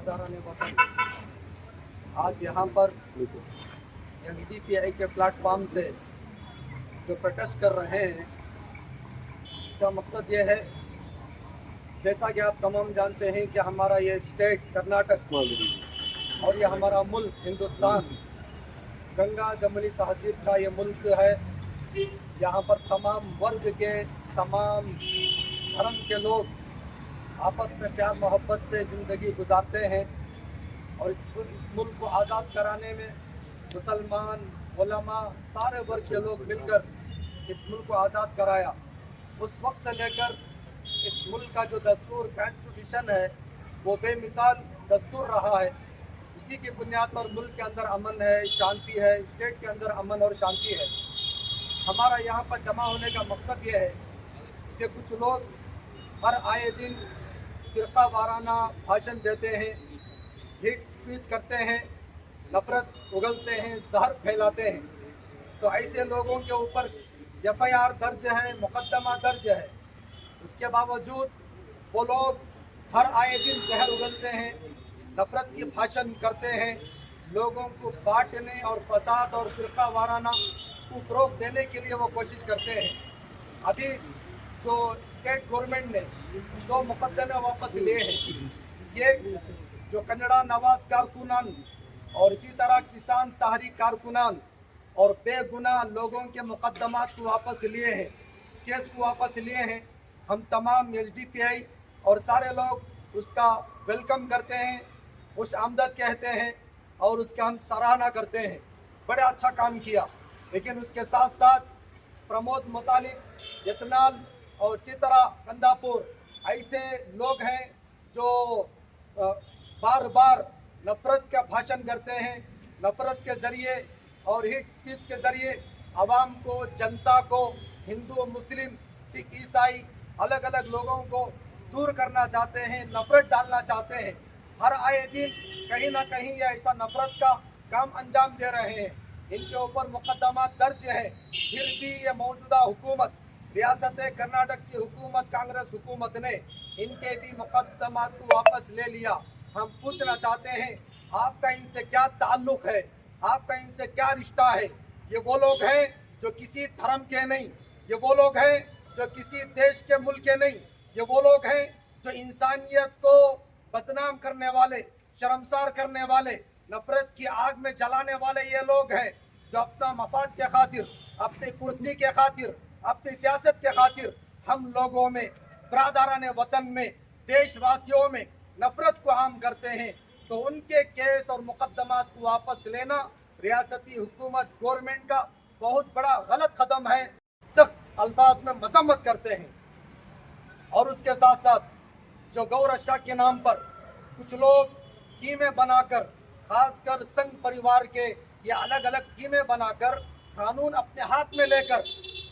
برادران वतन, आज यहाँ पर एसडीपीआई के प्लेटफॉर्म से जो प्रोटेस्ट कर रहे हैं, इसका मकसद ये है, जैसा कि आप तमाम जानते हैं कि हमारा ये स्टेट कर्नाटक और ये हमारा मुल्क हिंदुस्तान गंगा जमुनी तहजीब का ये मुल्क है। यहाँ पर तमाम वर्ग के, तमाम धर्म के लोग आपस में प्यार मोहब्बत से ज़िंदगी गुजारते हैं और इस मुल्क को आज़ाद कराने में मुसलमान, उलमा, सारे वर्ग के लोग मिलकर इस मुल्क को आज़ाद कराया। उस वक्त से लेकर इस मुल्क का जो दस्तूर, कॉन्स्टिट्यूशन है, वो बेमिसाल दस्तूर रहा है। इसी की बुनियाद पर मुल्क के अंदर अमन है, शांति है, स्टेट के अंदर अमन और शांति है। हमारा यहाँ पर जमा होने का मकसद ये है कि कुछ लोग हर आए दिन फ़िरका वाराना भाषण देते हैं, हेट स्पीच करते हैं, नफरत उगलते हैं, जहर फैलाते हैं। तो ऐसे लोगों के ऊपर एफआईआर दर्ज है, मुकदमा दर्ज है। उसके बावजूद वो लोग हर आए दिन जहर उगलते हैं, नफरत की भाषण करते हैं, लोगों को बांटने और फसाद और फ़िरका वाराना को फ़रोग़ देने के लिए वो कोशिश करते हैं। अभी जो स्टेट गवर्नमेंट ने 2 मुकदमे वापस लिए हैं, ये जो कन्नड़ा नवाज कारकुनान और इसी तरह किसान तहरीक कारकुनान और बेगुनाह लोगों के मुकदमात को वापस लिए हैं, केस को वापस लिए हैं। हम तमाम एसडीपीआई और सारे लोग उसका वेलकम करते हैं, खुश आमदद कहते हैं और उसका हम सराहना करते हैं। बड़ा अच्छा काम किया। लेकिन उसके साथ साथ प्रमोद मुतालिक, यतनाल और चित्रा कंदापुर ऐसे लोग हैं जो बार बार नफरत का भाषण करते हैं, नफरत के ज़रिए और हेट स्पीच के ज़रिए आवाम को, जनता को, हिंदू, मुस्लिम, सिख, ईसाई अलग अलग लोगों को दूर करना चाहते हैं, नफरत डालना चाहते हैं। हर आए दिन कहीं ना कहीं ये ऐसा नफरत का काम अंजाम दे रहे हैं। इनके ऊपर मुकदमा दर्ज है। फिर भी ये मौजूदा हुकूमत, रियासत कर्नाटक की हुकूमत, कांग्रेस हुकूमत ने इनके भी मुकदमा को वापस ले लिया। हम पूछना चाहते हैं, आपका इनसे क्या ताल्लुक़ है? आपका इनसे क्या रिश्ता है? ये वो लोग हैं जो किसी धर्म के नहीं, ये वो लोग हैं जो किसी देश के मुल्क के नहीं, ये वो लोग हैं जो इंसानियत को बदनाम करने वाले, शर्मसार करने वाले, नफरत की आग में जलाने वाले ये लोग हैं जो अपना मफाद के खातिर, अपनी कुर्सी के खातिर, अपनी सियासत के खातिर हम लोगों में, बरादरान वतन में, देशवासियों में नफरत को आम करते हैं। तो उनके केस और मुकदमात को वापस लेना रियासती हुकूमत, गवर्नमेंट का बहुत बड़ा गलत कदम है। सख्त अल्फाज में मजम्मत करते हैं। और उसके साथ साथ जो गौ रक्षा के नाम पर कुछ लोग टीमें बनाकर, खासकर संघ परिवार के ये अलग अलग टीमें बनाकर कानून अपने हाथ में लेकर,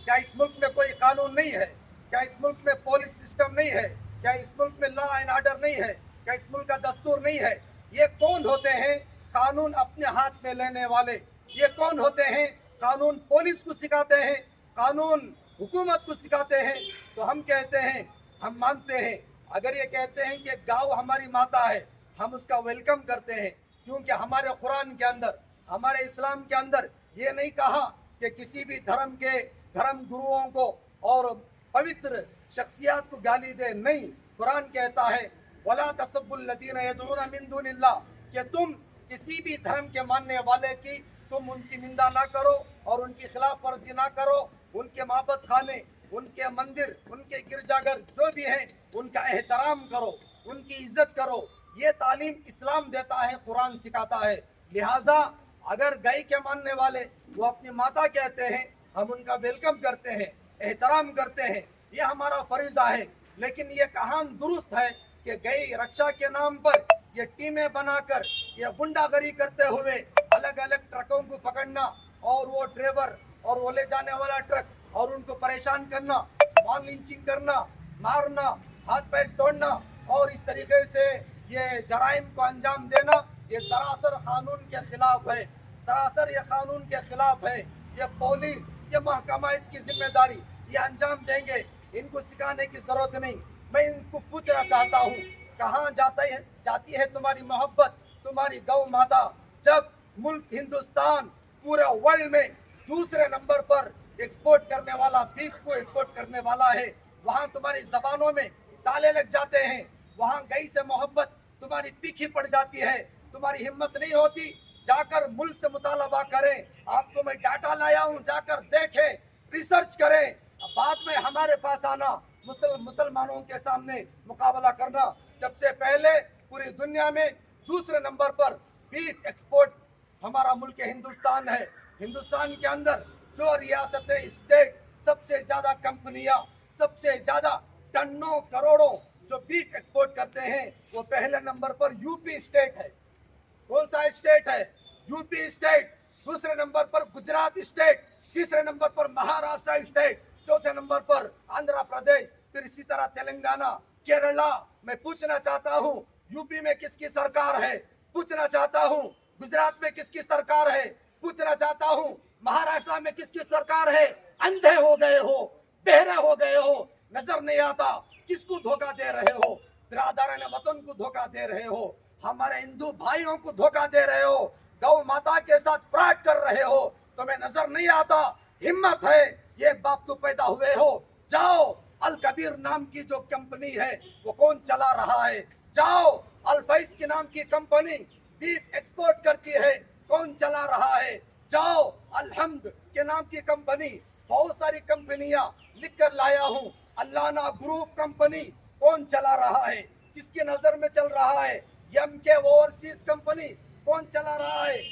क्या इस मुल्क में कोई कानून नहीं है? क्या इस मुल्क में पुलिस सिस्टम नहीं है? क्या इस मुल्क में लॉ एंड ऑर्डर नहीं है? क्या इस मुल्क का दस्तूर नहीं है? ये कौन होते हैं कानून अपने हाथ में लेने वाले? ये कौन होते हैं कानून पुलिस को सिखाते हैं, कानून हुकूमत को सिखाते हैं? तो हम कहते हैं, हम मानते हैं, अगर ये कहते हैं कि गाँव हमारी माता है, हम उसका वेलकम करते हैं। क्योंकि हमारे कुरान के अंदर, हमारे इस्लाम के अंदर ये नहीं कहा कि किसी भी धर्म के धर्म गुरुओं को और पवित्र शख्सियत को गाली दे। नहीं, कुरान कहता है वला तसब्बुल लदीना यदऊना मिन दुनिल्लाह, कि तुम किसी भी धर्म के मानने वाले की तुम उनकी निंदा ना करो और उनकी खिलाफ वर्जी ना करो। उनके माबद खाने, उनके मंदिर, उनके गिरजाघर जो भी हैं उनका एहतराम करो, उनकी इज्जत करो। ये तालीम इस्लाम देता है, कुरान सिखाता है। लिहाजा अगर गाय के मानने वाले वो अपनी माता कहते हैं, हम उनका वेलकम करते हैं, एहतराम करते हैं, ये हमारा फरीज़ा है। लेकिन ये कहान दुरुस्त है कि गाय रक्षा के नाम पर ये टीमें बनाकर ये गुंडागरी करते हुए अलग अलग ट्रकों को पकड़ना और वो ड्राइवर और वो ले जाने वाला ट्रक और उनको परेशान करना, मॉल लिंचिंग करना, मारना, हाथ पैर तोड़ना और इस तरीके से ये जराइम को अंजाम देना, ये सरासर कानून के खिलाफ है। सरासर ये कानून के खिलाफ है। ये पुलिस, ये महकमा इसकी जिम्मेदारी ये अंजाम देंगे। इनको सिखाने की जरूरत नहीं। मैं इनको पूछना चाहता हूँ, कहाँ जाती है तुम्हारी मोहब्बत, तुम्हारी गौ माता, जब मुल्क हिंदुस्तान पूरे वर्ल्ड में दूसरे नंबर पर एक्सपोर्ट करने वाला, बीफ को एक्सपोर्ट करने वाला है, वहाँ तुम्हारी जबानों में ताले लग जाते हैं, वहाँ गई से मोहब्बत तुम्हारी पीछे पड़ जाती है, तुम्हारी हिम्मत नहीं होती जाकर मुल्क से मुतालबा करें। आपको मैं डाटा लाया हूँ, जाकर देखें, रिसर्च करें, बाद में हमारे पास आना, मुसलमानों के सामने मुकाबला करना। सबसे पहले पूरी दुनिया में दूसरे नंबर पर बीफ एक्सपोर्ट हमारा मुल्क हिंदुस्तान है। हिंदुस्तान के अंदर जो रियासतें, स्टेट सबसे ज्यादा कंपनियां, सबसे ज्यादा टनों करोड़ों जो बीफ एक्सपोर्ट करते हैं, वो पहले नंबर पर यूपी स्टेट है। कौन सा स्टेट है? UP state. दूसरे नंबर पर गुजरात स्टेट, तीसरे नंबर पर महाराष्ट्र स्टेट, चौथे नंबर पर आंध्र प्रदेश, फिर इसी तरह तेलंगाना, केरला। मैं पूछना चाहता हूँ यूपी में किसकी सरकार है? पूछना चाहता हूँ गुजरात में किसकी सरकार है? पूछना चाहता हूँ महाराष्ट्र में किसकी सरकार है? अंधे हो गए हो, बहरे हो गए हो, नजर नहीं आता किसको धोखा दे रहे हो? बिरादरान वतन को धोखा दे रहे हो, हमारे हिंदू भाइयों को धोखा दे रहे हो, गौ माता के साथ फ्रॉड कर रहे हो। तुम्हें नजर नहीं आता? हिम्मत है, ये बाप को पैदा हुए हो, जाओ अल कबीर नाम की जो कंपनी है वो कौन चला रहा है? जाओ अल फैज की नाम की कंपनी बीफ एक्सपोर्ट करती है, कौन चला रहा है? जाओ अलहम्द के नाम की कंपनी, बहुत सारी कंपनियां लिख कर लाया हूँ, अल्लाना ग्रुप कंपनी कौन चला रहा है? किसकी नजर में चल रहा है? एमके ओवरसीज कंपनी कौन चला रहा है?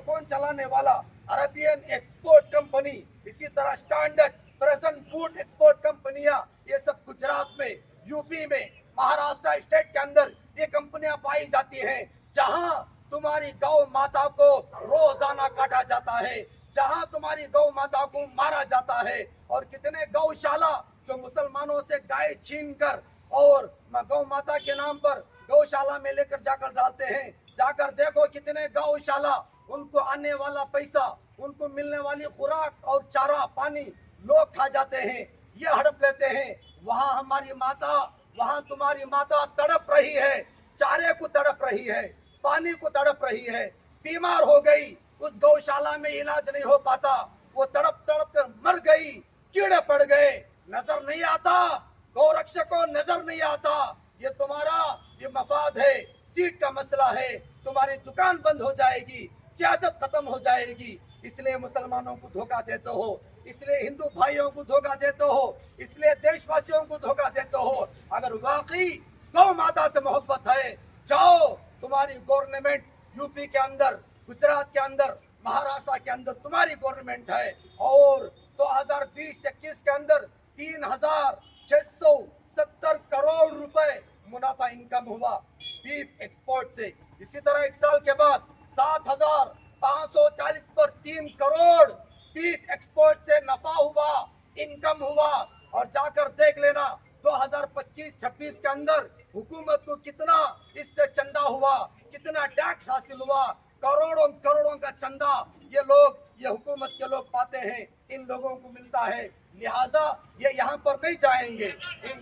कौन चलाने वाला? अरबियन एक्सपोर्ट कंपनी, इसी तरह स्टैंडर्ड प्रेजेंट फूड एक्सपोर्ट कंपनियां, ये सब गुजरात में, यूपी में, महाराष्ट्र स्टेट के अंदर ये कंपनियां पाई जाती हैं, जहां तुम्हारी गौ माता को रोजाना काटा जाता है, जहां तुम्हारी गौ माता को मारा जाता है। और कितने गौशाला जो मुसलमानों से गाय छीन कर और गौ माता के नाम पर गौशाला में लेकर जाकर डालते हैं। जाकर देखो कितने गौशाला, उनको आने वाला पैसा, उनको मिलने वाली खुराक और चारा पानी लोग खा जाते हैं, ये हड़प लेते हैं। वहाँ हमारी माता, वहाँ तुम्हारी माता तड़प रही है, चारे को तड़प रही है, पानी को तड़प रही है, बीमार हो गई, उस गौशाला में इलाज नहीं हो पाता, वो तड़प तड़प कर मर गई, कीड़े पड़ गए, नजर नहीं आता, गौरक्षक को नजर नहीं आता। ये तुम्हारा ये मफाद है, सीट का मसला है, तुम्हारी दुकान बंद हो जाएगी, सियासत खत्म हो जाएगी। इसलिए मुसलमानों को धोखा देते हो, इसलिए हिंदू भाइयों को धोखा देते हो, इसलिए देशवासियों को धोखा देते हो। अगर वाकई गौ माता से मोहब्बत है, जाओ, तुम्हारी गवर्नमेंट यूपी के अंदर, गुजरात के अंदर, महाराष्ट्र के अंदर तुम्हारी गवर्नमेंट है, और 2020-21 के अंदर 3670 करोड़ रुपए मुनाफा इनकम हुआ बीफ एक्सपोर्ट से। इसी तरह एक साल के बाद 7540 पर 3 करोड़ बीफ एक्सपोर्ट से नफा हुआ, इनकम हुआ। और जाकर देख लेना 2025-26 के अंदर हुकूमत को कितना इससे चंदा हुआ, कितना टैक्स हासिल हुआ, करोड़ों करोड़ों का चंदा ये हुकूमत के लोग पाते हैं, इन लोगों को मिलता है। लिहाजा ये यहाँ पर नहीं जाएंगे,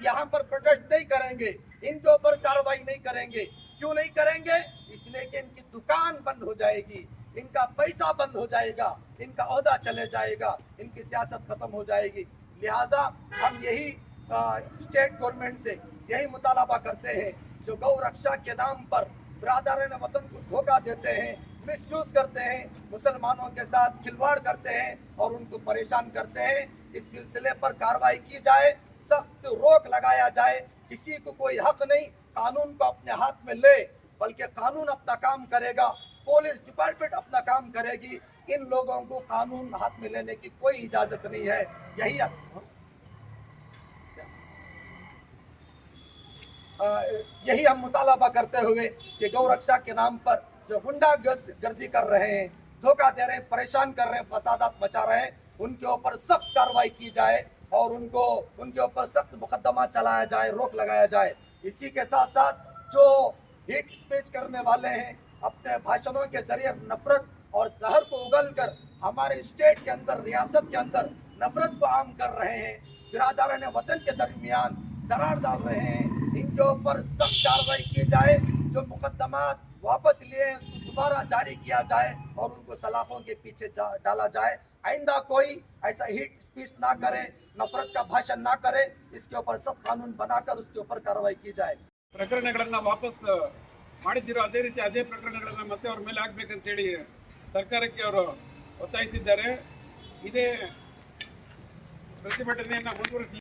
यहाँ पर प्रोटेस्ट नहीं करेंगे, इनके ऊपर कार्रवाई नहीं करेंगे। क्यों नहीं करेंगे? इसलिए कि इनकी दुकान बंद हो जाएगी, इनका पैसा बंद हो जाएगा, इनका ओहदा चले जाएगा, इनकी सियासत खत्म हो जाएगी। लिहाजा हम यही स्टेट गवर्नमेंट से यही मुतालबा करते हैं, जो गौ रक्षा के नाम पर बिरादरान वतन को धोखा देते हैं, मिसयूज करते हैं, मुसलमानों के साथ खिलवाड़ करते हैं और उनको परेशान करते हैं, इस सिलसिले पर कार्रवाई की जाए, सख्त रोक लगाया जाए। किसी को कोई हक नहीं कानून को अपने हाथ में ले, बल्कि कानून अपना काम करेगा, पुलिस डिपार्टमेंट अपना काम करेगी। इन लोगों को कानून हाथ में लेने की कोई इजाजत नहीं है। यही हम मुतालबा करते हुए कि गौ रक्षा के नाम पर जो गुंडागर्दी कर रहे हैं, धोखा दे रहे हैं, परेशान कर रहे हैं, फसादात मचा रहे हैं, उनके ऊपर सख्त कार्रवाई की जाए और उनके ऊपर सख्त मुकदमा चलाया जाए, रोक लगाया जाए। इसी के साथ साथ जो हेट स्पीच करने वाले हैं, अपने भाषणों के जरिए नफरत और जहर को उगलकर हमारे स्टेट के अंदर, रियासत के अंदर नफरत को आम कर रहे हैं, बिरादरान वतन के दरमियान दरार डाल रहे हैं, इनके ऊपर सख्त कार्रवाई की जाए, जो मुकदमात वापस लिए हैं उसको दोबारा जारी किया जाए और उनको सलाखों के पीछे डाला जाए। आइंदा कोई ऐसा हीट स्पीच ना करे, नफरत का भाषण ना करे, इसके ऊपर सख्त कानून बनाकर उसके ऊपर कार्रवाई की जाए। ಪ್ರಕರಣಗಳನ್ನು ವಾಪಸ್ ಮಾಡಿದಿರೋ ಅದೇ ಪ್ರಕರಣಗಳನ್ನು ಮತ್ತೆ ಅವ್ರ ಮೇಲೆ ಹಾಕಬೇಕಂತ ಹೇಳಿ ಸರ್ಕಾರಕ್ಕೆ ಅವರು ಒತ್ತಾಯಿಸಿದ್ದಾರೆ. ಇದೇ ಪ್ರತಿಭಟನೆಯನ್ನು ಮುಂದುವರಿಸಿ